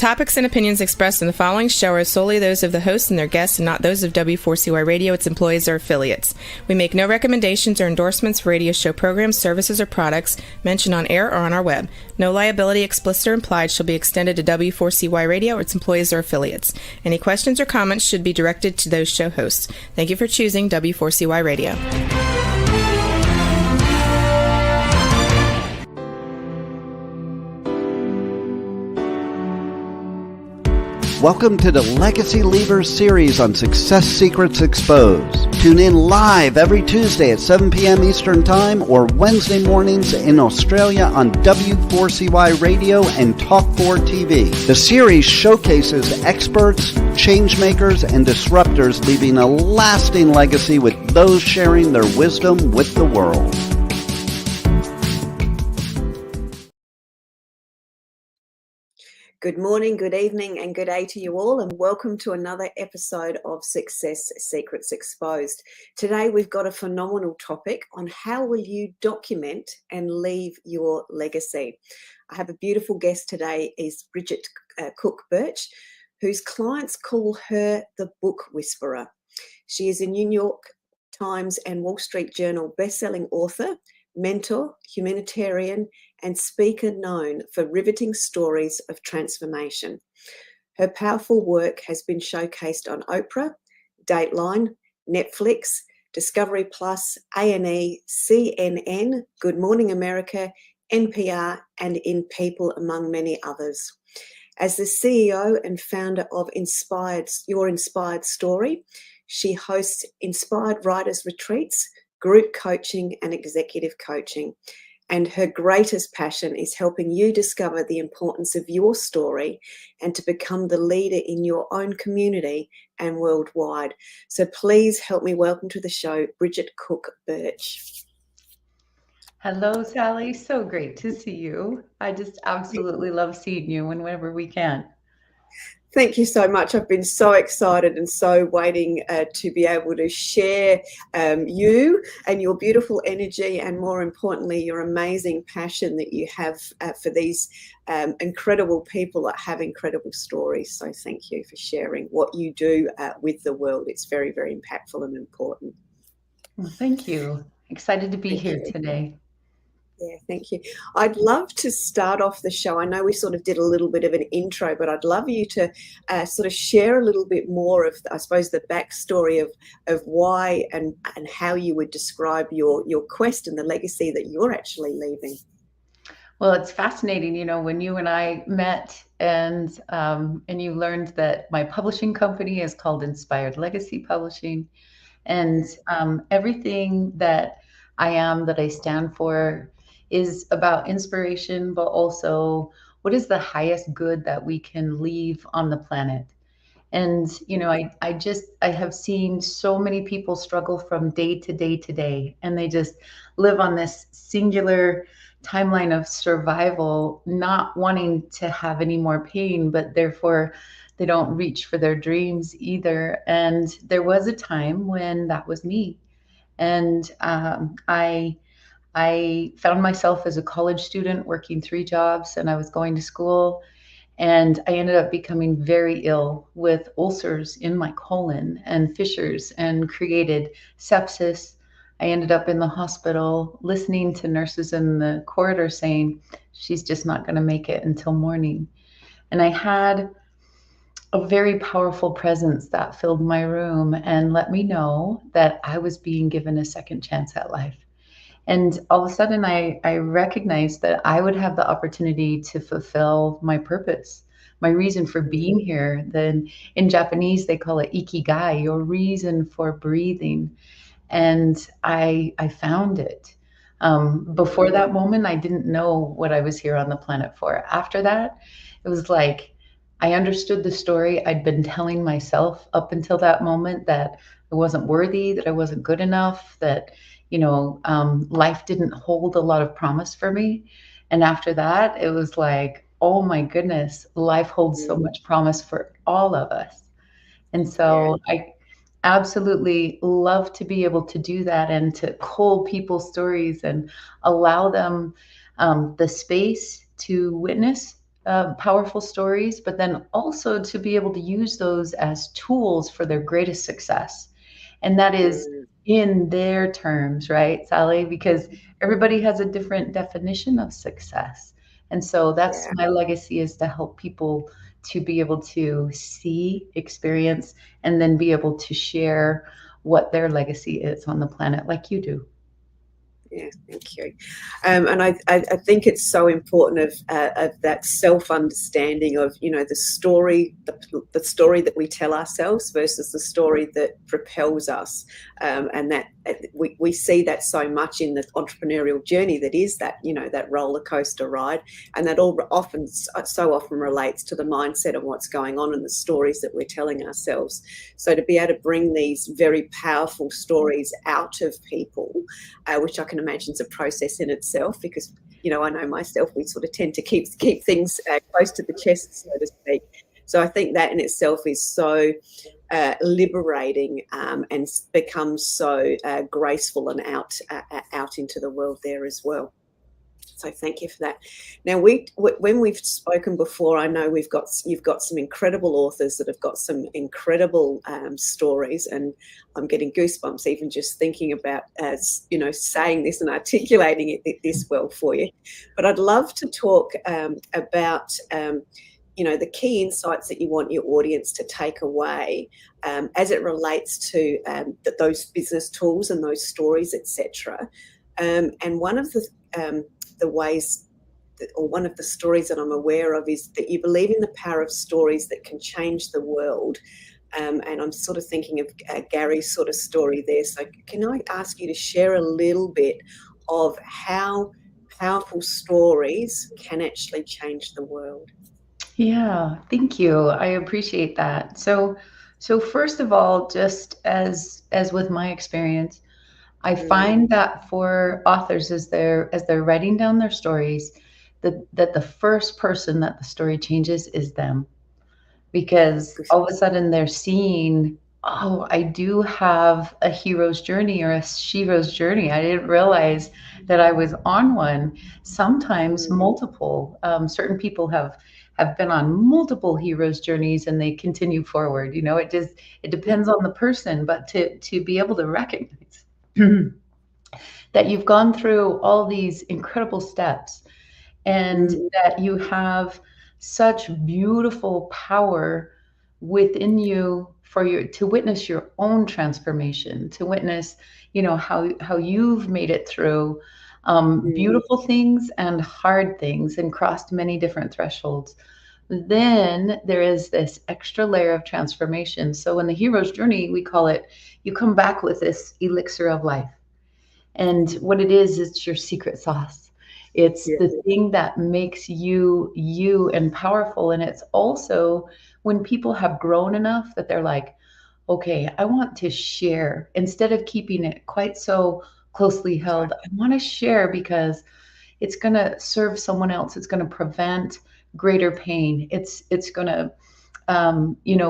topics and opinions expressed in the following show are solely those of the host and their guests and not those of W4CY Radio, its employees, or affiliates. We make no recommendations or endorsements for radio show programs, services, or products mentioned on air or on our web. No liability, explicit or implied, shall be extended to W4CY Radio or its employees or affiliates. Any questions or comments should be directed to those show hosts. Thank you for choosing W4CY Radio. Welcome to the Legacy Leavers series on Success Secrets Exposed. Tune in live every Tuesday at 7 p.m. Eastern Time or Wednesday mornings in Australia on W4CY Radio and Talk4 TV. The series showcases experts, changemakers, and disruptors leaving a lasting legacy with those sharing their wisdom with the world. Good morning, good evening, and good day to you all, and welcome to another episode of Success Secrets Exposed. Today we've got a phenomenal topic on how will you document and leave your legacy. I have a beautiful guest today, is Bridget Cook Birch, whose clients call her the Book Whisperer. She is a New York Times and Wall Street Journal best-selling author, mentor, humanitarian, and speaker known for riveting stories of transformation. Her powerful work has been showcased on Oprah, Dateline, Netflix, Discovery Plus, A&E, CNN, Good Morning America, NPR, and in People, among many others. As the CEO and founder of Your Inspired Story, she hosts Inspired Writers Retreats, group coaching, and executive coaching. And her greatest passion is helping you discover the importance of your story and to become the leader in your own community and worldwide. So please help me welcome to the show, Bridget Cook Birch. Hello, Sally. So great to see you. I just absolutely love seeing you whenever we can. Thank you so much. I've been so excited and so waiting to be able to share you and your beautiful energy, and more importantly, your amazing passion that you have for these incredible people that have incredible stories. So thank you for sharing what you do with the world. It's very, very impactful and important. Well, thank you. Excited to be here today. Yeah, thank you. I'd love to start off the show. I know we sort of did a little bit of an intro, but I'd love you to sort of share a little bit more of, I suppose, the backstory of why and how you would describe your quest and the legacy that you're actually leaving. Well, it's fascinating, when you and I met and you learned that my publishing company is called Inspired Legacy Publishing, and everything that I am, that I stand for, is about inspiration, but also what is the highest good that we can leave on the planet. And, I have seen so many people struggle from day to day to day, and they just live on this singular timeline of survival, not wanting to have any more pain, but therefore they don't reach for their dreams either. And there was a time when that was me. And I found myself as a college student working 3 jobs, and I was going to school, and I ended up becoming very ill with ulcers in my colon and fissures, and created sepsis. I ended up in the hospital listening to nurses in the corridor saying, she's just not going to make it until morning. And I had a very powerful presence that filled my room and let me know that I was being given a second chance at life. And all of a sudden, I recognized that I would have the opportunity to fulfill my purpose, my reason for being here. Then in Japanese, they call it ikigai, your reason for breathing. And I found it. Before that moment, I didn't know what I was here on the planet for. After that, it was like I understood the story I'd been telling myself up until that moment, that I wasn't worthy, that I wasn't good enough, that life didn't hold a lot of promise for me. And after that, it was like, oh my goodness, life holds so much promise for all of us. And so I absolutely love to be able to do that and to hold people's stories and allow them the space to witness powerful stories, but then also to be able to use those as tools for their greatest success. And that is Mm, in their terms, right, Sally? Because everybody has a different definition of success. And so that's yeah. my legacy, is to help people to be able to see, experience, and then be able to share what their legacy is on the planet, like you do. Yeah, thank you. And I think it's so important of that self-understanding of, the story, the story that we tell ourselves versus the story that propels us. And that we see that so much in the entrepreneurial journey, that is that, that roller coaster ride. And that so often relates to the mindset of what's going on and the stories that we're telling ourselves. So to be able to bring these very powerful stories out of people, which I can imagine is a process in itself, because I know myself, we sort of tend to keep things close to the chest, so to speak. So I think that in itself is so liberating, and becomes so graceful and out into the world there as well. So thank you for that. Now, when we've spoken before, I know you've got some incredible authors that have got some incredible stories, and I'm getting goosebumps even just thinking about saying this and articulating it this well for you. But I'd love to talk about the key insights that you want your audience to take away as it relates to those business tools and those stories, etc. And one of the ways, or one of the stories that I'm aware of, is that you believe in the power of stories that can change the world. And I'm sort of thinking of Gary's sort of story there. So can I ask you to share a little bit of how powerful stories can actually change the world? Yeah, thank you. I appreciate that. So first of all, just as with my experience, I Mm, find that for authors, as they're writing down their stories, that the first person that the story changes is them, because good. all of a sudden they're seeing, oh, I do have a hero's journey or a shero's journey. I didn't realize that I was on one. Sometimes Mm, multiple. Certain people have been on multiple hero's journeys and they continue forward. It depends on the person, but to be able to recognize that you've gone through all these incredible steps, and mm, that you have such beautiful power within you for your to witness your own transformation, to witness how you've made it through mm, beautiful things and hard things and crossed many different thresholds. Then there is this extra layer of transformation. So in the hero's journey, we call it, you come back with this elixir of life. And what it is, it's your secret sauce. It's yeah. the thing that makes you you and powerful. And it's also when people have grown enough that they're like, okay, I want to share instead of keeping it quite so closely held. I want to share because it's going to serve someone else. It's going to prevent greater pain. It's going to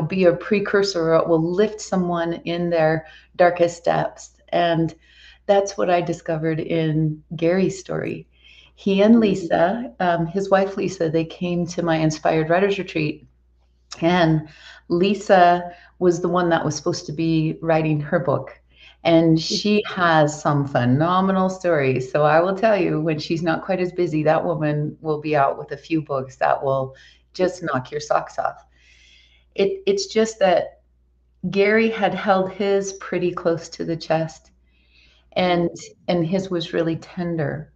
be a precursor, or it will lift someone in their darkest depths. And that's what I discovered in Gary's story. He and Mm, Lisa, his wife Lisa, they came to my Inspired Writers Retreat, and Lisa was the one that was supposed to be writing her book. And she has some phenomenal stories. So I will tell you, when she's not quite as busy, that woman will be out with a few books that will just knock your socks off. It's just that Gary had held his pretty close to the chest, and his was really tender.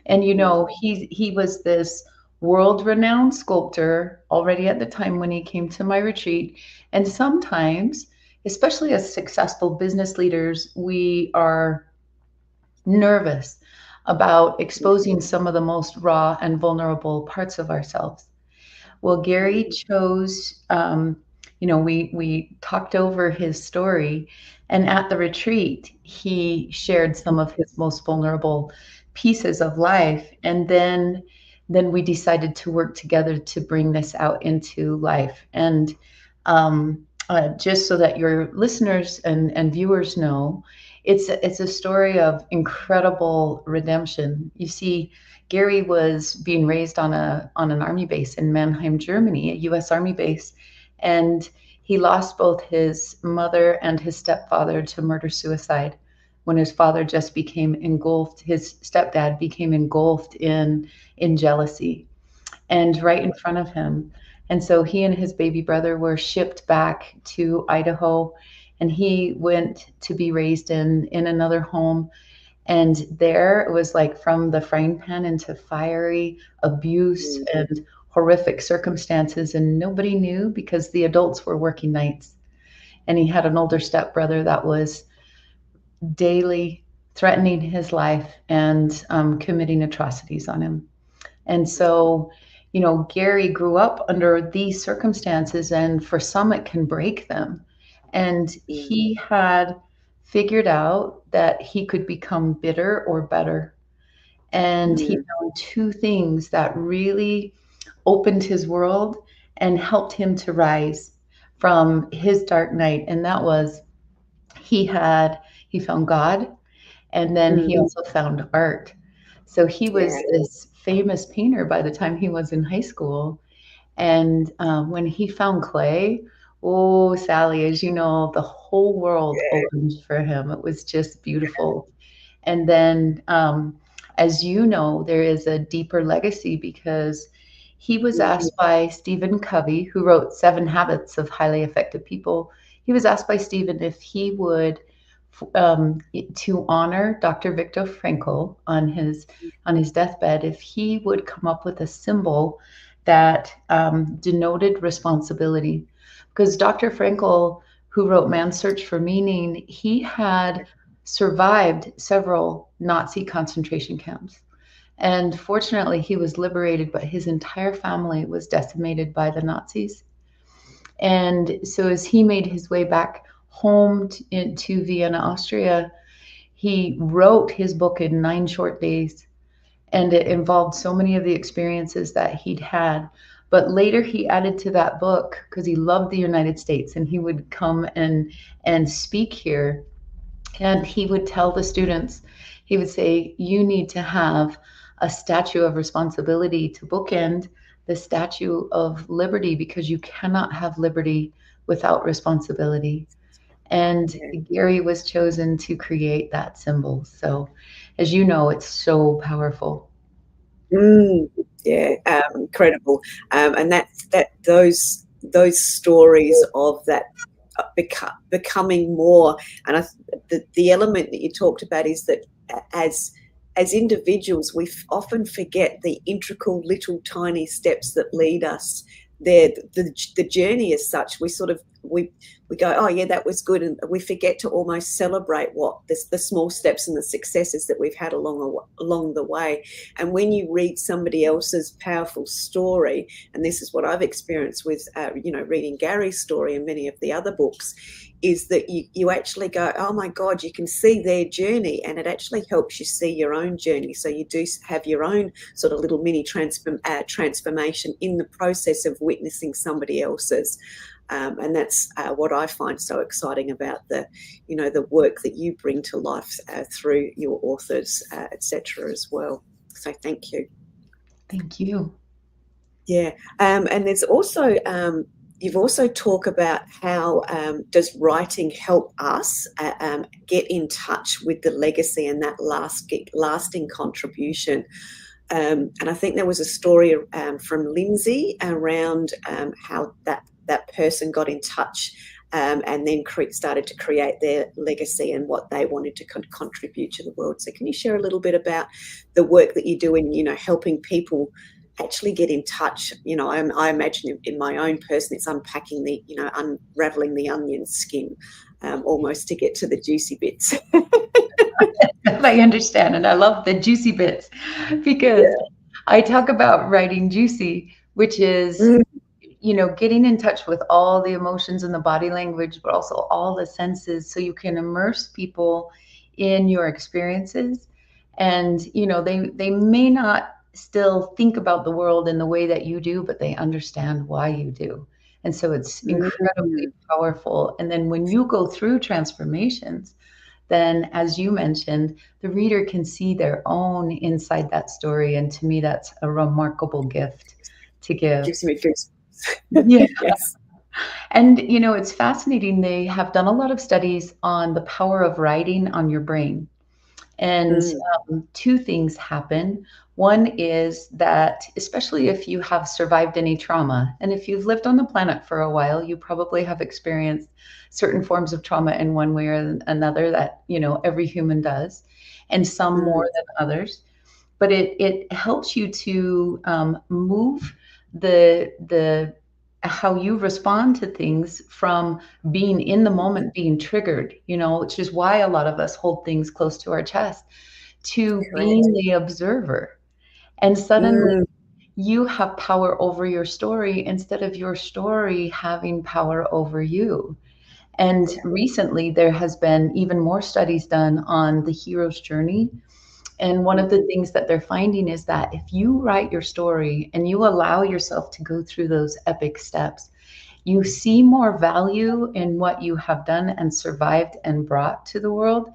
And he was this world renowned sculptor already at the time when he came to my retreat. And sometimes, especially as successful business leaders, we are nervous about exposing some of the most raw and vulnerable parts of ourselves. Well, Gary chose, we talked over his story, and at the retreat, he shared some of his most vulnerable pieces of life, and then we decided to work together to bring this out into life. And just so that your listeners and viewers know, it's a story of incredible redemption. You see, Gary was being raised on an army base in Mannheim, Germany, a U.S. Army base, and he lost both his mother and his stepfather to murder-suicide when his father just became engulfed. His stepdad became engulfed in jealousy, and right in front of him. And so he and his baby brother were shipped back to Idaho, and he went to be raised in another home. And there it was like from the frying pan into fiery abuse and horrific circumstances, and nobody knew because the adults were working nights. And he had an older stepbrother that was daily threatening his life and committing atrocities on him. And so, Gary grew up under these circumstances, and for some, it can break them. And he had figured out that he could become bitter or better. And he found two things that really opened his world and helped him to rise from his dark night. And that was he found God, and then he also found art. So he was this famous painter by the time he was in high school. And when he found clay, oh, Sally, as you know, the whole world opened for him. It was just beautiful. And then, as you know, there is a deeper legacy because he was asked by Stephen Covey, who wrote 7 Habits of Highly Effective People. He was asked by Stephen if he would, to honor Dr. Viktor Frankl on his deathbed, if he would come up with a symbol that denoted responsibility. Because Dr. Frankl, who wrote Man's Search for Meaning, he had survived several Nazi concentration camps. And fortunately, he was liberated, but his entire family was decimated by the Nazis. And so as he made his way back home to Vienna, Austria, he wrote his book in 9 short days. And it involved so many of the experiences that he'd had. But later he added to that book, because he loved the United States, and he would come and speak here. And he would tell the students, he would say, you need to have a statue of responsibility to bookend the Statue of Liberty, because you cannot have liberty without responsibility. And Gary was chosen to create that symbol. So, as you know, it's so powerful. Incredible. And those stories of that becoming more. And the element that you talked about is that as individuals, we often forget the integral little tiny steps that lead us there. The journey as such, we go, oh yeah, that was good, and we forget to almost celebrate the small steps and the successes that we've had along the way. And when you read somebody else's powerful story, and this is what I've experienced with reading Gary's story and many of the other books, is that you actually go, oh my God, you can see their journey, and it actually helps you see your own journey. So you do have your own sort of little mini transformation in the process of witnessing somebody else's. And that's what I find so exciting about the work that you bring to life through your authors, etc. as well. So thank you. Thank you. Yeah, and there's also you've also talked about how does writing help us get in touch with the legacy and that lasting contribution. And I think there was a story from Lindsay around how that person got in touch and then started to create their legacy and what they wanted to contribute to the world. So can you share a little bit about the work that you do in, helping people actually get in touch? I imagine in my own person, it's unpacking the, unraveling the onion skin almost to get to the juicy bits. I understand. And I love the juicy bits because I talk about writing juicy, which is, getting in touch with all the emotions and the body language, but also all the senses, so you can immerse people in your experiences. And, they may not still think about the world in the way that you do, but they understand why you do. And so it's incredibly powerful. And then when you go through transformations, then as you mentioned, the reader can see their own inside that story. And to me, that's a remarkable gift to give. Gives me goosebumps. Yeah. Yes. And, it's fascinating. They have done a lot of studies on the power of writing on your brain. And two things happen. One is that, especially if you have survived any trauma, and if you've lived on the planet for a while, you probably have experienced certain forms of trauma in one way or another that, every human does, and some more than others. But it helps you to move the how you respond to things from being in the moment, being triggered, which is why a lot of us hold things close to our chest, to being the observer. And suddenly you have power over your story instead of your story having power over you. And recently there has been even more studies done on the hero's journey. And one of the things that they're finding is that if you write your story and you allow yourself to go through those epic steps, you see more value in what you have done and survived and brought to the world.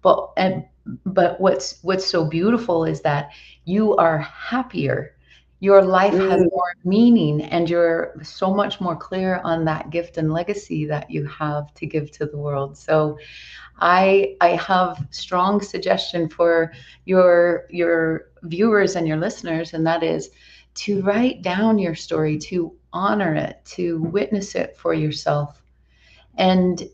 But what's so beautiful is that you are happier. Your life has more meaning, and you're so much more clear on that gift and legacy that you have to give to the world. So I have strong suggestion for your viewers and your listeners, and that is to write down your story, to honor it, to witness it for yourself, and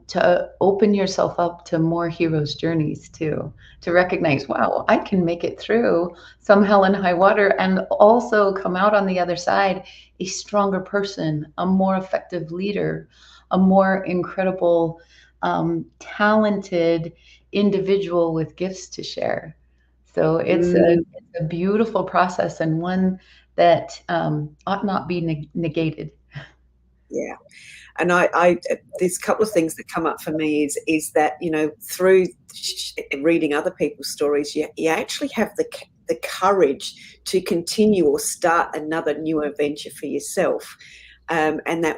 to open yourself up to more heroes' journeys too, to recognize, wow, I can make it through some hell and high water and also come out on the other side a stronger person, a more effective leader, a more incredible, talented individual with gifts to share. So it's a beautiful process, and one that ought not be negated. Yeah. And I there's a couple of things that come up for me is that, through reading other people's stories, you actually have the courage to continue or start another new adventure for yourself. And that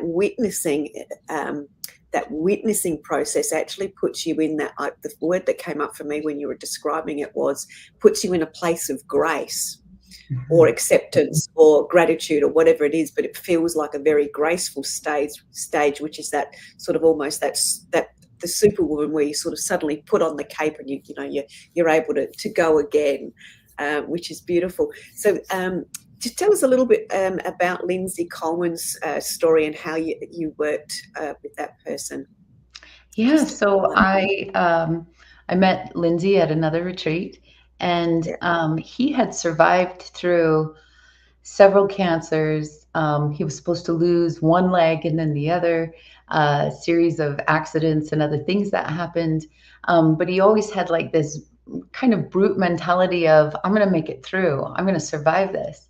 witnessing process actually puts you in that, the word that came up for me when you were describing it was, puts you in a place of grace or acceptance or gratitude or whatever it is, but it feels like a very graceful stage, which is that sort of almost that the superwoman where you sort of suddenly put on the cape and you're able to go again, which is beautiful. So just tell us a little bit about Lindsay Coleman's story and how you worked with that person. Yeah, so I met Lindsay at another retreat, and he had survived through several cancers. He was supposed to lose one leg and then the other, series of accidents and other things that happened. But he always had like this kind of brute mentality of, I'm going to make it through. I'm going to survive this.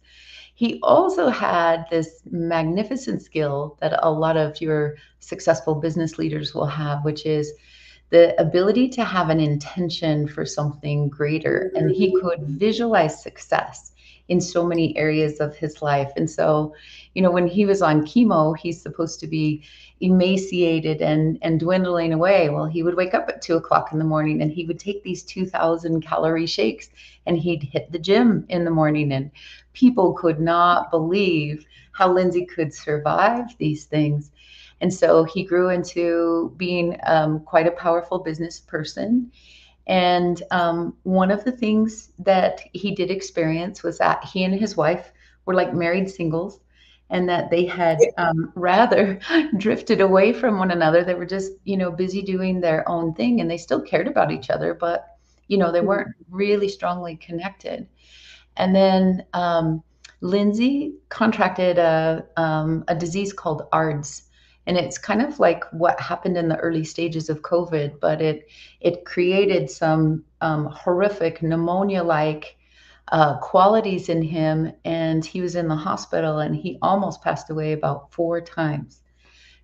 He also had this magnificent skill that a lot of your successful business leaders will have, which is the ability to have an intention for something greater. And he could visualize success in so many areas of his life. And so, when he was on chemo, he's supposed to be emaciated and dwindling away. Well, he would wake up at 2:00 in the morning and he would take these 2,000 calorie shakes and he'd hit the gym in the morning. And people could not believe how Lindsay could survive these things. And so he grew into being quite a powerful business person. And one of the things that he did experience was that he and his wife were like married singles, and that they had rather drifted away from one another. They were just, busy doing their own thing, and they still cared about each other, but, they weren't really strongly connected. And then Lindsay contracted a disease called ARDS. And it's kind of like what happened in the early stages of COVID, but it created some horrific pneumonia-like qualities in him. And he was in the hospital and he almost passed away about 4 times.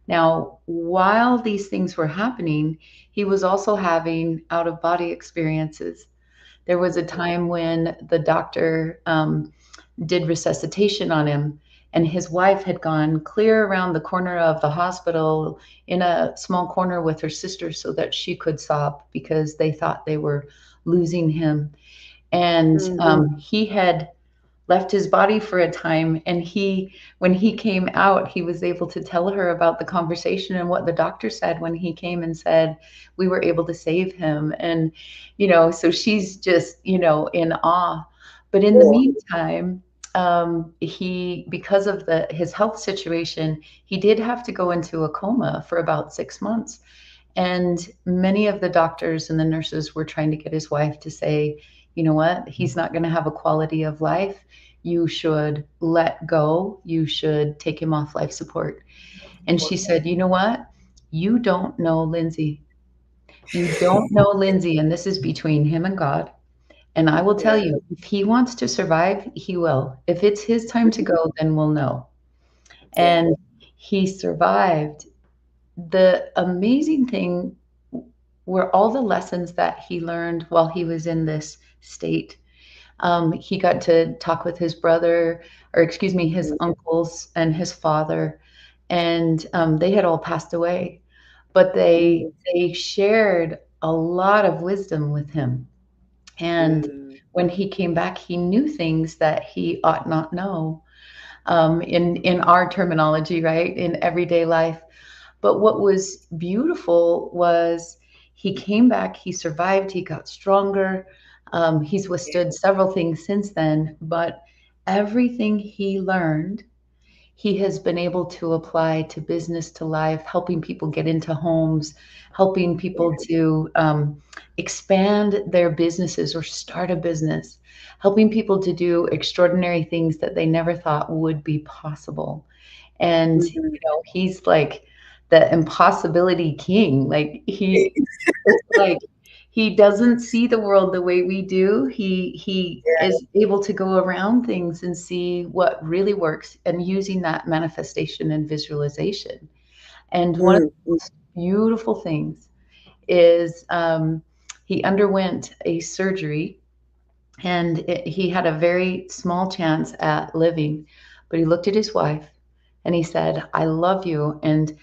Now, while these things were happening, he was also having out-of-body experiences. There was a time when the doctor did resuscitation on him, And his wife had gone clear around the corner of the hospital in a small corner with her sister so that she could sob because they thought they were losing him. And he had left his body for a time, and when he came out, he was able to tell her about the conversation and what the doctor said when he came and said we were able to save him. And so she's just in awe. But in the meantime, he, because of his health situation, he did have to go into a coma for about 6 months. And many of the doctors and the nurses were trying to get his wife to say, you know what, he's not going to have a quality of life. You should let go. You should take him off life support. And she said, you know what? You don't know Lindsay. You don't know Lindsay. And this is between him and God. And I will tell you, if he wants to survive, he will. If it's his time to go, then we'll know. And he survived. The amazing thing were all the lessons that he learned while he was in this state. He got to talk with his brother, or excuse me, his uncles and his father, and they had all passed away, but they shared a lot of wisdom with him. And when he came back, he knew things that he ought not know, in our terminology, right, in everyday life. But what was beautiful was he came back, he survived, he got stronger. He's withstood several things since then, but everything he learned, he has been able to apply to business, to life, helping people get into homes, helping people to expand their businesses or start a business, helping people to do extraordinary things that they never thought would be possible. And he's like the impossibility king. Like it's like he doesn't see the world the way we do. He is able to go around things and see what really works, and using that manifestation and visualization. And one of the most beautiful things is he underwent a surgery, and he had a very small chance at living, but he looked at his wife and he said, I love you, and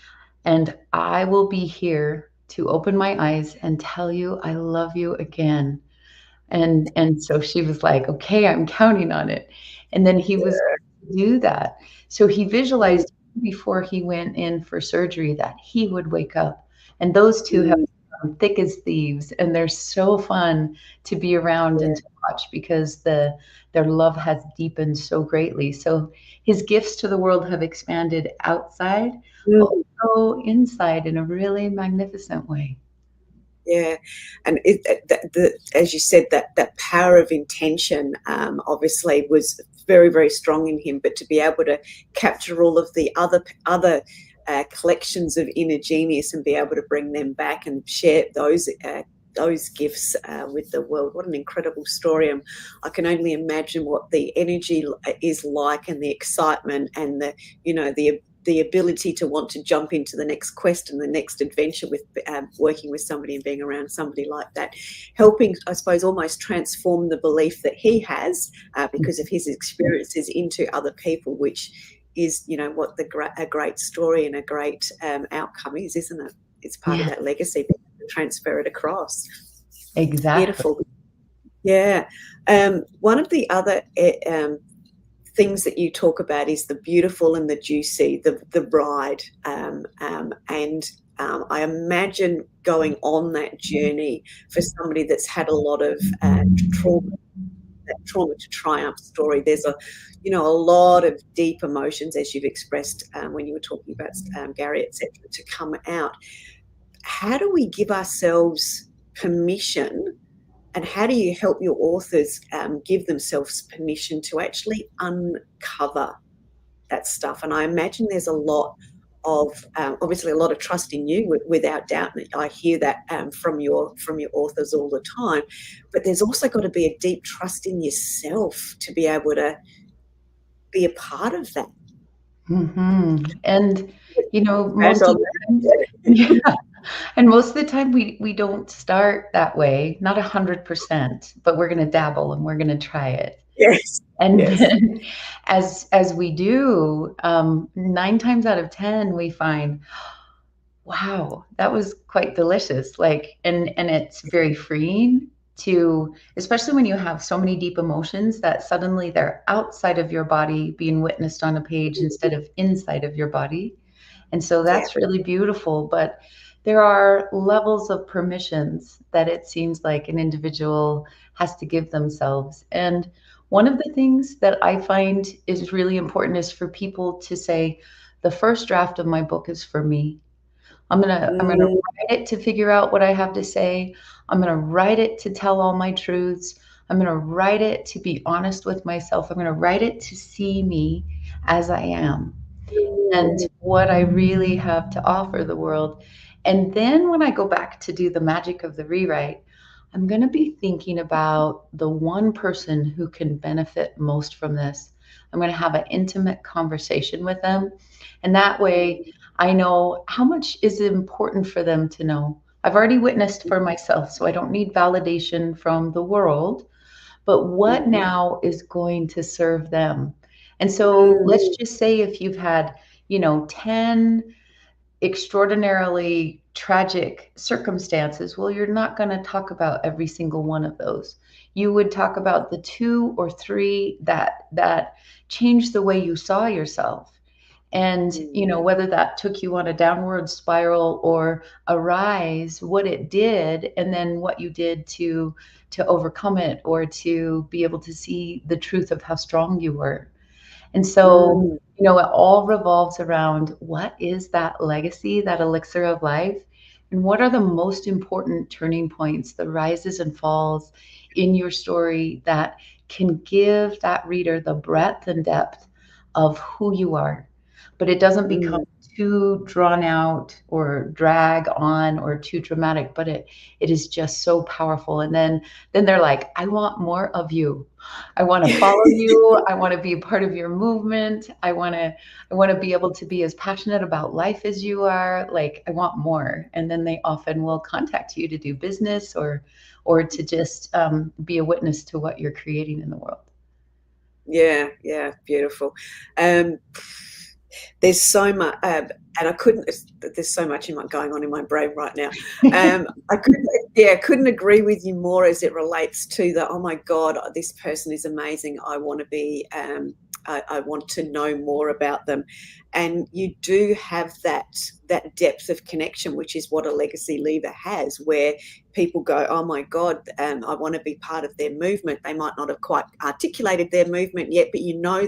I will be here to open my eyes and tell you I love you again. And so she was like, okay, I'm counting on it. And then he was to do that. So he visualized before he went in for surgery that he would wake up. And those two have become thick as thieves, and they're so fun to be around and to watch because their love has deepened so greatly. So his gifts to the world have expanded outside, also inside in a really magnificent way. Yeah, and as you said, that power of intention obviously was very, very strong in him. But to be able to capture all of the other collections of inner genius and be able to bring them back and share those gifts with the world, what an incredible story! And I can only imagine what the energy is like, and the excitement, and the ability to want to jump into the next quest and the next adventure with working with somebody and being around somebody like that, helping, I suppose, almost transform the belief that he has because of his experiences into other people, which is, what a great story and a great outcome is, isn't it? It's part of that legacy, to transfer it across. Exactly. Beautiful. Yeah. One of the other things that you talk about is the beautiful and the juicy, the bride, and I imagine going on that journey for somebody that's had a lot of trauma, that trauma to triumph story. There's a lot of deep emotions, as you've expressed when you were talking about Gary, etc., to come out. How do we give ourselves permission? And how do you help your authors give themselves permission to actually uncover that stuff? And I imagine there's a lot of, obviously, a lot of trust in you, without doubt. I hear that from your authors all the time. But there's also got to be a deep trust in yourself to be able to be a part of that. Mm-hmm. And most of the time, and most of the time we don't start that way, not 100%, but we're going to dabble and we're going to try it. Yes. And Yes. then as we do, 9 times out of 10, we find, wow, that was quite delicious. Like, and it's very freeing to, especially when you have so many deep emotions that suddenly they're outside of your body being witnessed on a page instead of inside of your body. And so Yeah. that's really beautiful. But there are levels of permissions that it seems like an individual has to give themselves. And one of the things that I find is really important is for people to say, the first draft of my book is for me. I'm gonna Mm, write it to figure out what I have to say. I'm gonna write it to tell all my truths. I'm gonna write it to be honest with myself. I'm gonna write it to see me as I am and what I really have to offer the world. And then when I go back to do the magic of the rewrite, I'm going to be thinking about the one person who can benefit most from this. I'm going to have an intimate conversation with them. And that way I know how much is important for them to know. I've already witnessed for myself, so I don't need validation from the world. But what now is going to serve them? And so let's just say if you've had, 10 extraordinarily tragic circumstances, well, you're not going to talk about every single one of those. You would talk about the 2 or 3 that changed the way you saw yourself. And whether that took you on a downward spiral or a rise, what it did, and then what you did to overcome it, or to be able to see the truth of how strong you were. And so, it all revolves around, what is that legacy, that elixir of life? And what are the most important turning points, the rises and falls in your story that can give that reader the breadth and depth of who you are? But it doesn't become too drawn out or drag on or too dramatic, but it is just so powerful. And then they're like, I want more of you. I want to follow you. I want to be a part of your movement. I want to be able to be as passionate about life as you are. Like, I want more. And then they often will contact you to do business or to just be a witness to what you're creating in the world. Yeah, beautiful. There's so much, and there's so much going on in my brain right now. I couldn't agree with you more as it relates to the, oh my God, this person is amazing. I want to be, I want to know more about them. And you do have that depth of connection, which is what a legacy leaver has, where people go, oh my God, I want to be part of their movement. They might not have quite articulated their movement yet, but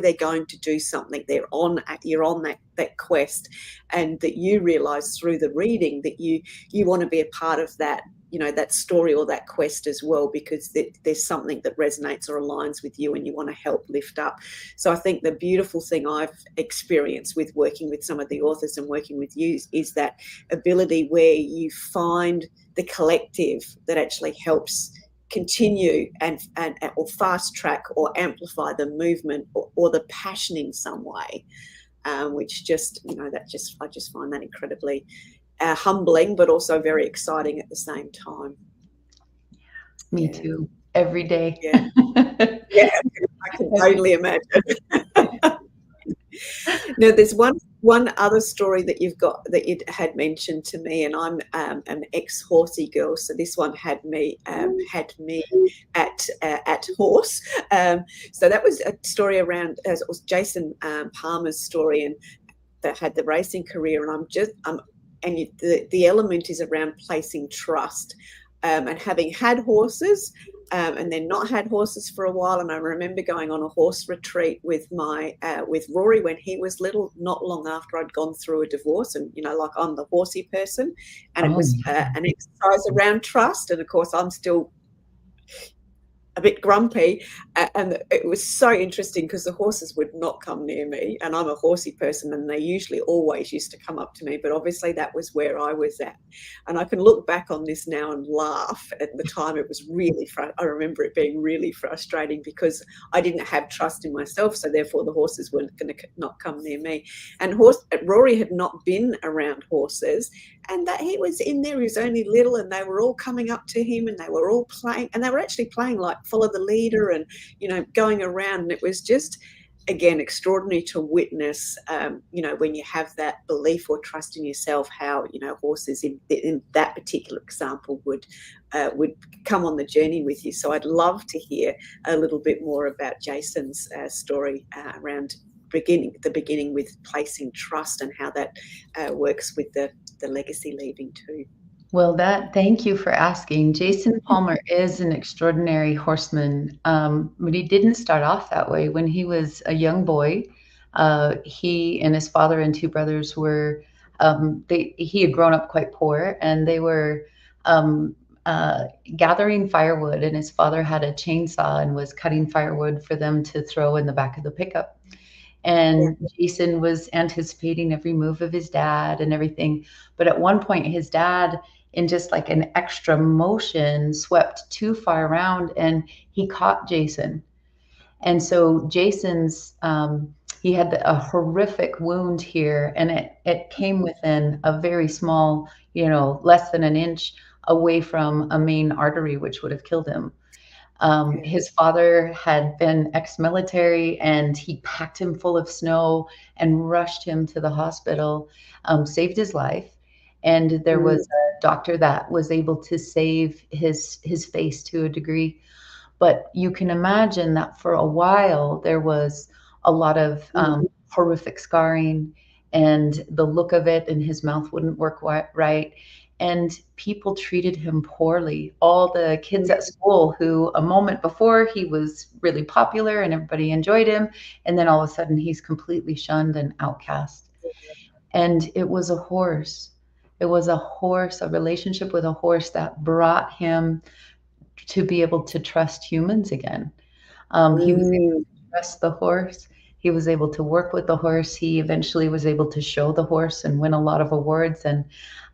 they're going to do something. You're on that quest, and that you realize through the reading that you want to be a part of that, that story or that quest as well, because there's something that resonates or aligns with you and you want to help lift up. So I think the beautiful thing I've experienced with working with some of the authors and working with you is that ability where you find the collective that actually helps continue and or fast track or amplify the movement or the passion in some way, which just, I just find that incredibly humbling, but also very exciting at the same time. Me too. Every day. Yeah. I can totally imagine. Now, there's one other story that you've got that you had mentioned to me, and I'm an ex-horsey girl, so this one had me at horse. So that was a story around, it was Jason Palmer's story, and that had the racing career, and the element is around placing trust, and having had horses, and then not had horses for a while. And I remember going on a horse retreat with with Rory when he was little, not long after I'd gone through a divorce, and like I'm the horsey person, and it was an exercise around trust. And of course I'm still a bit grumpy, and it was so interesting because the horses would not come near me, and I'm a horsey person, and they usually always used to come up to me, but obviously that was where I was at. And I can look back on this now and laugh. At the time it was really I remember it being really frustrating because I didn't have trust in myself, so therefore the horses weren't going to not come near me. And Rory had not been around horses, and that he was in there, he was only little, and they were all coming up to him, and they were all playing, and they were actually playing like follow the leader, and going around. And it was just, again, extraordinary to witness, when you have that belief or trust in yourself, how horses in that particular example would come on the journey with you. So I'd love to hear a little bit more about Jason's story around the beginning with placing trust, and how that works with the legacy leaving too. Well, thank you for asking. Jason Palmer is an extraordinary horseman, but he didn't start off that way. When he was a young boy, he and his father and two brothers were, he had grown up quite poor, and they were gathering firewood, and his father had a chainsaw and was cutting firewood for them to throw in the back of the pickup. And Jason was anticipating every move of his dad and everything. But at one point, his dad, in just like an extra motion, swept too far around, and he caught Jason. And so Jason's, he had a horrific wound here, and it came within a very small, less than an inch away from a main artery, which would have killed him. His father had been ex-military, and he packed him full of snow and rushed him to the hospital, saved his life. And there was a doctor that was able to save his face to a degree. But you can imagine that for a while, there was a lot of horrific scarring, and the look of it, and his mouth wouldn't work right. And people treated him poorly. All the kids at school who a moment before he was really popular and everybody enjoyed him, and then all of a sudden he's completely shunned and outcast. And it was a horse. It was a relationship with a horse that brought him to be able to trust humans again. He was able to trust the horse. He was able to work with the horse. He eventually was able to show the horse and win a lot of awards. And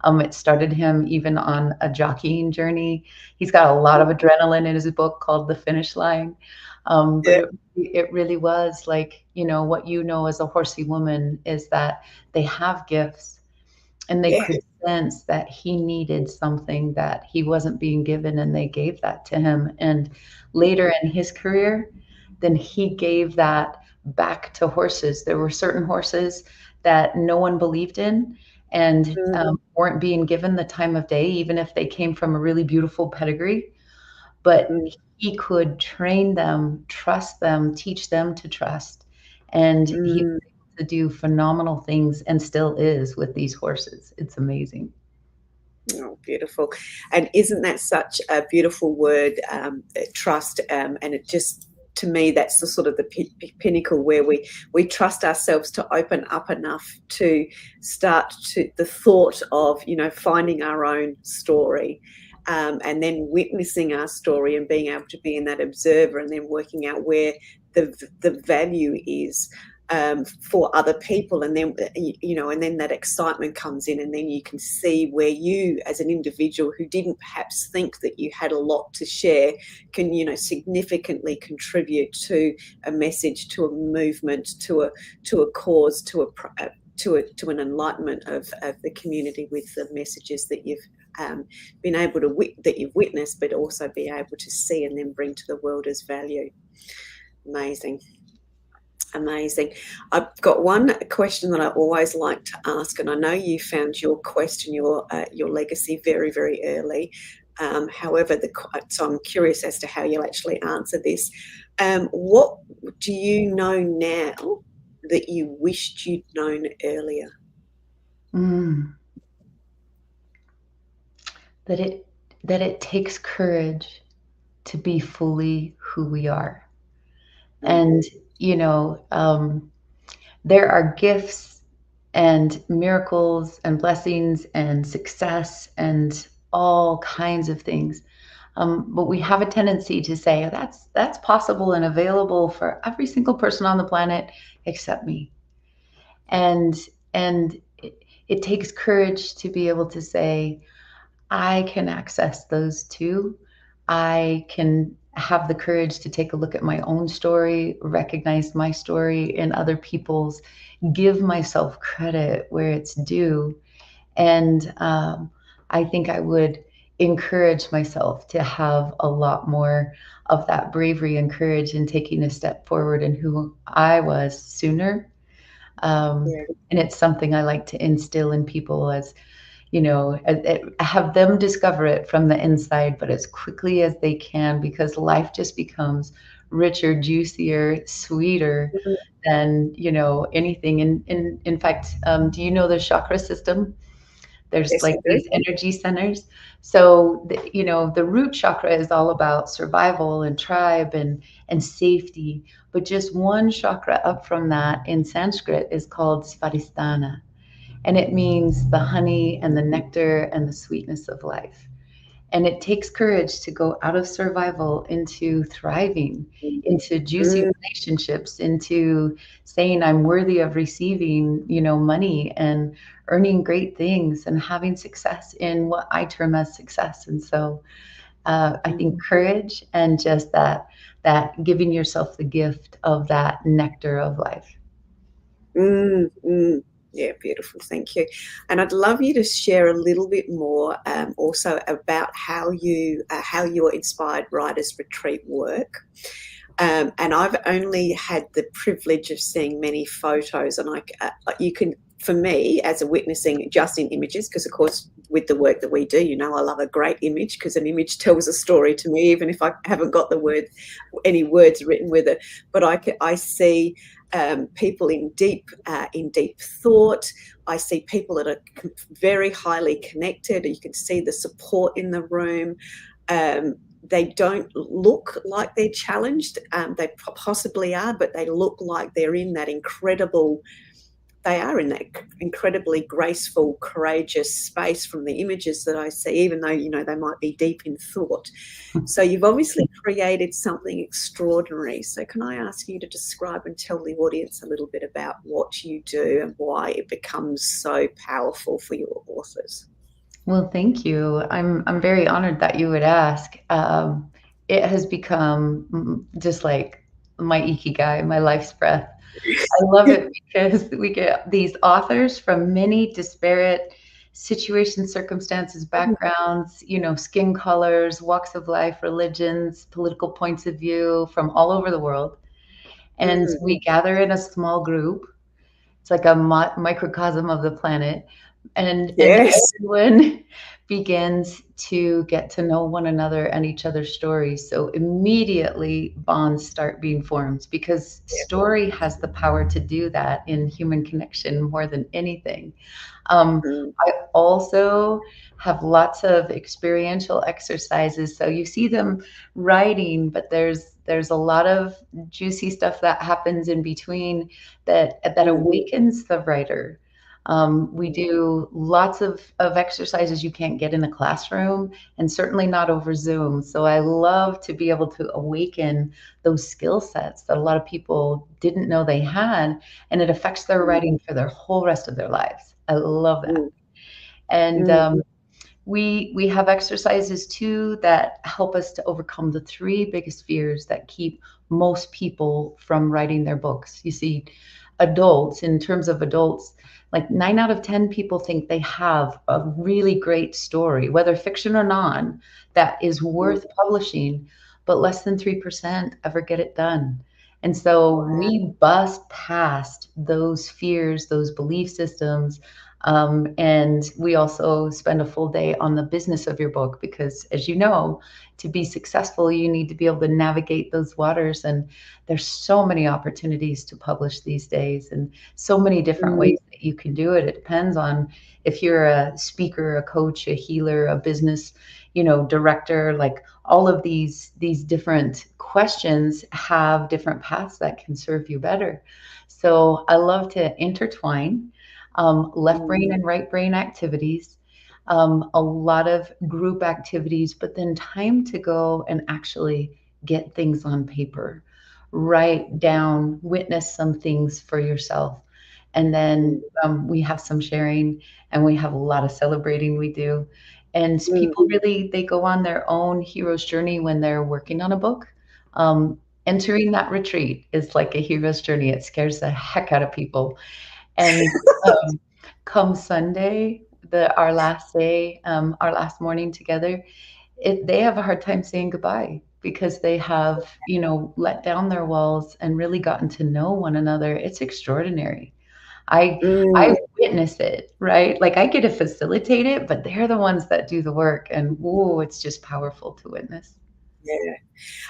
it started him even on a jockeying journey. He's got a lot of adrenaline in his book called The Finish Line. But it really was like, what as a horsey woman is that they have gifts, and they could sense that he needed something that he wasn't being given, and they gave that to him. And later in his career, then he gave that back to horses. There were certain horses that no one believed in, and weren't being given the time of day, even if they came from a really beautiful pedigree. But he could train them, trust them, teach them to trust. And he was able to do phenomenal things, and still is, with these horses. It's amazing. Oh, beautiful. And isn't that such a beautiful word, trust? And it just, to me, that's the sort of the pinnacle where we trust ourselves to open up enough to start to the thought of, finding our own story, and then witnessing our story and being able to be in that observer, and then working out where the value is for other people. And then, and then that excitement comes in, and then you can see where you, as an individual who didn't perhaps think that you had a lot to share, can, significantly contribute to a message, to a movement, to a cause, to an enlightenment of the community with the messages that you've been able to that you've witnessed, but also be able to see and then bring to the world as value. Amazing. I've got one question that I always like to ask, and I know you found your question, your legacy very, very early. However, so I'm curious as to how you'll actually answer this. What do you know now that you wished you'd known earlier? That it takes courage to be fully who we are. And there are gifts and miracles and blessings and success and all kinds of things. But we have a tendency to say, oh, that's possible and available for every single person on the planet except me. And it takes courage to be able to say, I can access those too. I can have the courage to take a look at my own story, recognize my story in other people's, give myself credit where it's due. And I think I would encourage myself to have a lot more of that bravery and courage in taking a step forward in who I was sooner. Yeah. And it's something I like to instill in people as, have them discover it from the inside, but as quickly as they can, because life just becomes richer, juicier, sweeter than, anything. And in fact, do you know the chakra system? There's Yes, I like do. these energy centers. So, the root chakra is all about survival and tribe and safety. But just one chakra up from that in Sanskrit is called Svadhisthana. And it means the honey and the nectar and the sweetness of life. And it takes courage to go out of survival into thriving, into juicy Mm, relationships, into saying I'm worthy of receiving, money and earning great things and having success in what I term as success. And so I think courage and just that giving yourself the gift of that nectar of life. mm, mm. Yeah, beautiful. Thank you. And I'd love you to share a little bit more also about how your Inspired Writers Retreat work. And I've only had the privilege of seeing many photos, and you can, for me, as a witnessing just in images, because of course with the work that we do, I love a great image, because an image tells a story to me, even if I haven't got any words written with it. But I see people in deep thought. I see people that are very highly connected. You can see the support in the room. They don't look like they're challenged. They possibly are, but they look like they're in that incredibly graceful, courageous space from the images that I see, even though, they might be deep in thought. So you've obviously created something extraordinary. So can I ask you to describe and tell the audience a little bit about what you do and why it becomes so powerful for your authors? Well, thank you. I'm very honored that you would ask. It has become just like my ikigai, my life's breath. I love it because we get these authors from many disparate situations, circumstances, backgrounds, skin colors, walks of life, religions, political points of view from all over the world. And Mm, we gather in a small group. It's like a microcosm of the planet, and yes. everyone begins to get to know one another and each other's stories. So immediately bonds start being formed because story has the power to do that in human connection more than anything. Mm, I also have lots of experiential exercises. So you see them writing, but there's a lot of juicy stuff that happens in between that mm, awakens the writer. We do lots of exercises you can't get in a classroom and certainly not over Zoom. So I love to be able to awaken those skill sets that a lot of people didn't know they had, and it affects their writing for their whole rest of their lives. I love that. mm, And mm, we have exercises too that help us to overcome the three biggest fears that keep most people from writing their books. You see, adults, in terms of adults, like 9 out of 10 people think they have a really great story, whether fiction or non, that is mm. worth publishing, but less than 3% ever get it done. And so Wow. we bust past those fears, those belief systems, and we also spend a full day on the business of your book because, as you know, to be successful, you need to be able to navigate those waters. And there's so many opportunities to publish these days and so many different Mm, ways that you can do it. It depends on if you're a speaker, a coach, a healer, a business, director. Like all of these different questions have different paths that can serve you better. So I love to intertwine left brain mm, and right brain activities, a lot of group activities, but then time to go and actually get things on paper, write down, witness some things for yourself. And then we have some sharing and we have a lot of celebrating we do. And mm, people really, they go on their own hero's journey when they're working on a book. Entering that retreat is like a hero's journey. It scares the heck out of people. And come Sunday, our last day, our last morning together, they have a hard time saying goodbye because they have, let down their walls and really gotten to know one another. It's extraordinary. I Mm. witness it, right? Like I get to facilitate it, but they're the ones that do the work, and whoa, it's just powerful to witness. Yeah,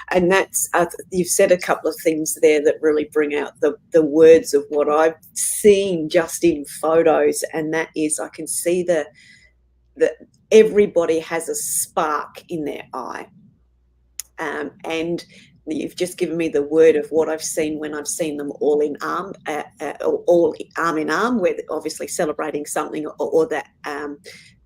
and that's you've said a couple of things there that really bring out the words of what I've seen just in photos, and that is I can see the everybody has a spark in their eye, and you've just given me the word of what I've seen when I've seen them all in arm, all arm in arm, with obviously celebrating something, or that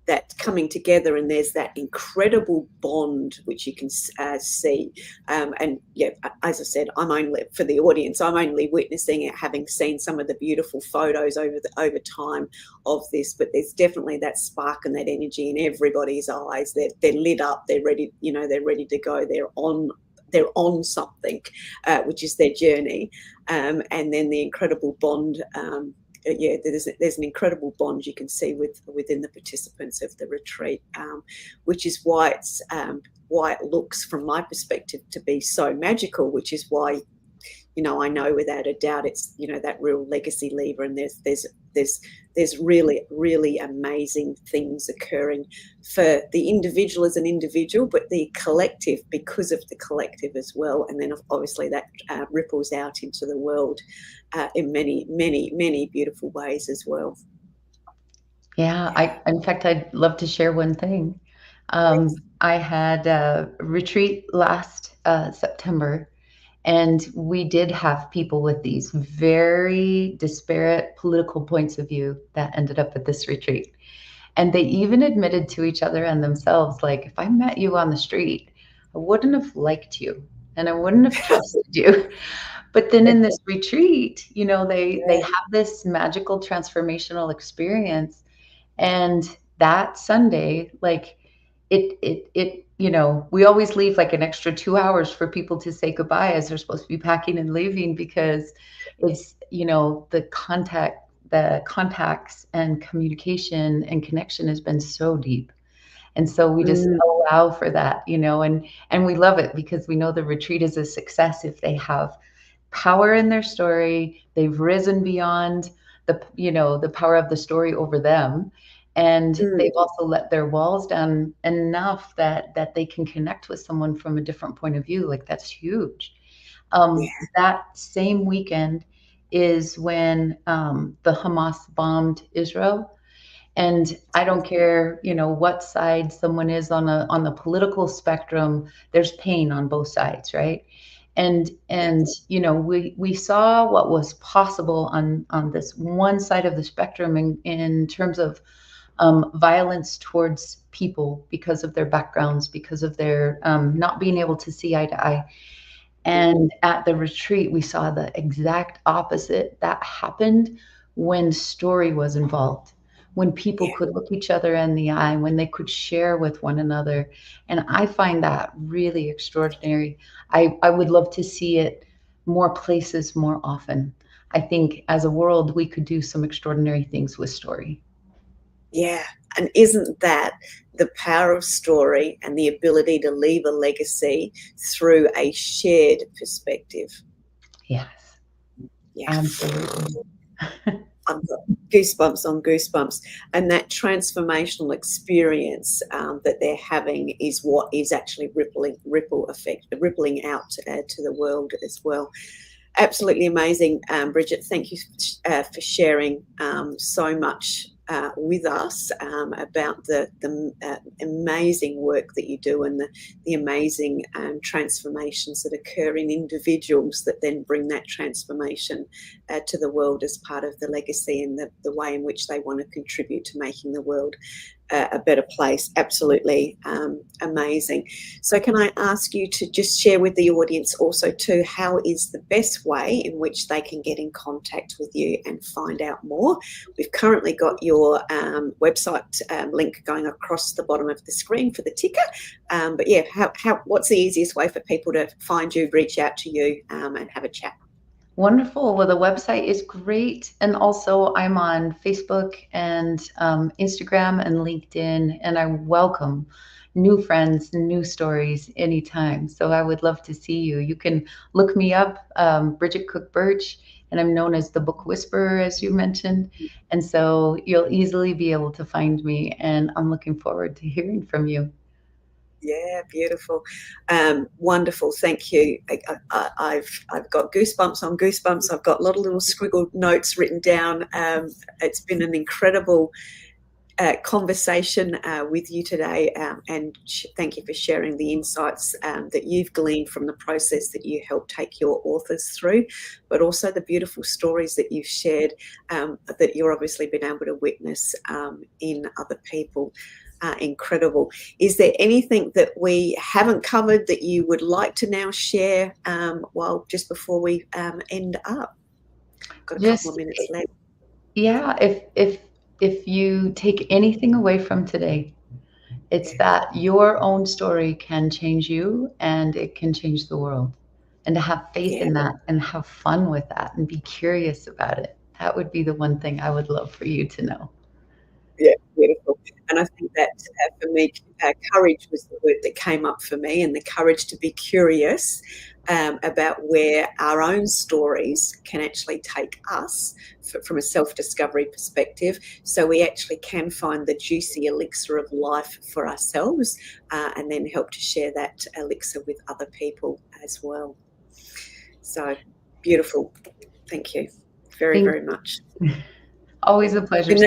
that coming together, and there's that incredible bond which you can see. And yeah, as I said, I'm only, for the audience, I'm only witnessing it, having seen some of the beautiful photos over time of this, but there's definitely that spark and that energy in everybody's eyes. They're lit up, they're ready, they're ready to go, they're on something, which is their journey. And then the incredible bond, there's an incredible bond you can see within the participants of the retreat, which is why it looks, from my perspective, to be so magical, which is why, I know without a doubt it's, that real legacy lever, and there's really, really amazing things occurring for the individual as an individual, but the collective because of the collective as well. And then obviously that ripples out into the world in many, many, many beautiful ways as well. Yeah, in fact, I'd love to share one thing. I had a retreat last September, and we did have people with these very disparate political points of view that ended up at this retreat. And they even admitted to each other and themselves, like, if I met you on the street, I wouldn't have liked you and I wouldn't have trusted you. But then in this retreat, they have this magical transformational experience. And that Sunday, like it, we always leave like an extra 2 hours for people to say goodbye as they're supposed to be packing and leaving, because it's, the contacts and communication and connection has been so deep. And so we just allow for that, and we love it because we know the retreat is a success if they have power in their story. They've risen beyond the power of the story over them. And they've also let their walls down enough that they can connect with someone from a different point of view. Like, that's huge. That same weekend is when the Hamas bombed Israel. And I don't care, what side someone is on the political spectrum, there's pain on both sides, right? And we saw what was possible on this one side of the spectrum in terms of violence towards people because of their backgrounds, because of their not being able to see eye to eye. And at the retreat, we saw the exact opposite. That happened when story was involved, when people could look each other in the eye, when they could share with one another. And I find that really extraordinary. I would love to see it more places more often. I think as a world, we could do some extraordinary things with story. Yeah. And isn't that the power of story and the ability to leave a legacy through a shared perspective? Yes. Yeah. Absolutely. I've got goosebumps on goosebumps. And that transformational experience that they're having is what is actually rippling out to the world as well. Absolutely amazing. Bridget, thank you for sharing so much with us about the amazing work that you do, and the amazing transformations that occur in individuals that then bring that transformation to the world as part of the legacy, and the way in which they want to contribute to making the world a better place. Absolutely amazing. So can I ask you to just share with the audience also too, how is the best way in which they can get in contact with you and find out more? We've currently got your website link going across the bottom of the screen for the ticker. But yeah, what's the easiest way for people to find you, reach out to you and have a chat? Wonderful. Well, the website is great. And also I'm on Facebook and Instagram and LinkedIn, and I welcome new friends, new stories anytime. So I would love to see you. You can look me up, Bridget Cook Birch, and I'm known as the Book Whisperer, as you mentioned. And so you'll easily be able to find me, and I'm looking forward to hearing from you. Yeah, beautiful. Wonderful. Thank you. I've got goosebumps on goosebumps. I've got a lot of little scribbled notes written down. It's been an incredible conversation with you today, and thank you for sharing the insights that you've gleaned from the process that you helped take your authors through, but also the beautiful stories that you've shared that you're obviously been able to witness in other people. Incredible. Is there anything that we haven't covered that you would like to now share just before we end up? Got a couple of minutes left. Yeah, if you take anything away from today, it's that your own story can change you and it can change the world. And to have faith in that and have fun with that and be curious about it. That would be the one thing I would love for you to know. Yeah, beautiful. And I think that for me, courage was the word that came up for me, and the courage to be curious about where our own stories can actually take us from a self-discovery perspective, so we actually can find the juicy elixir of life for ourselves, and then help to share that elixir with other people as well. So beautiful. Thank you very much. Always a pleasure.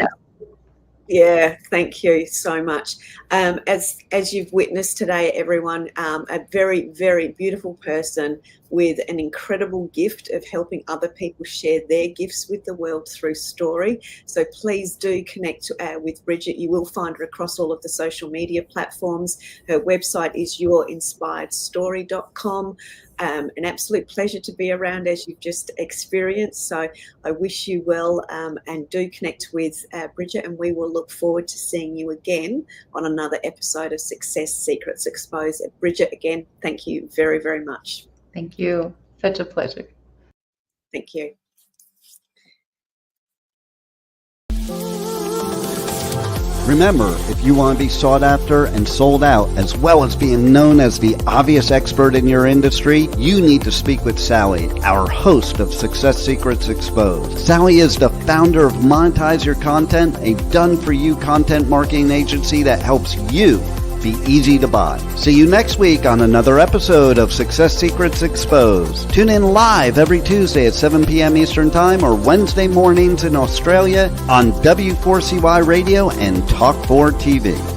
Yeah, thank you so much. As you've witnessed today, everyone, a very, very beautiful person with an incredible gift of helping other people share their gifts with the world through story. So please do connect with Bridget. You will find her across all of the social media platforms. Her website is yourinspiredstory.com. An absolute pleasure to be around, as you've just experienced. So I wish you well, and do connect with Bridget, and we will look forward to seeing you again on another episode of Success Secrets Exposed. Bridget, again, thank you very, very much. Thank you. Such a pleasure. Thank you. Remember, if you want to be sought after and sold out, as well as being known as the obvious expert in your industry, you need to speak with Sally, our host of Success Secrets Exposed. Sally is the founder of Monetize Your Content, a done-for-you content marketing agency that helps you be easy to buy. See you next week on another episode of Success Secrets Exposed. Tune in live every Tuesday at 7 p.m. Eastern Time or Wednesday mornings in Australia on W4CY Radio and Talk4 TV.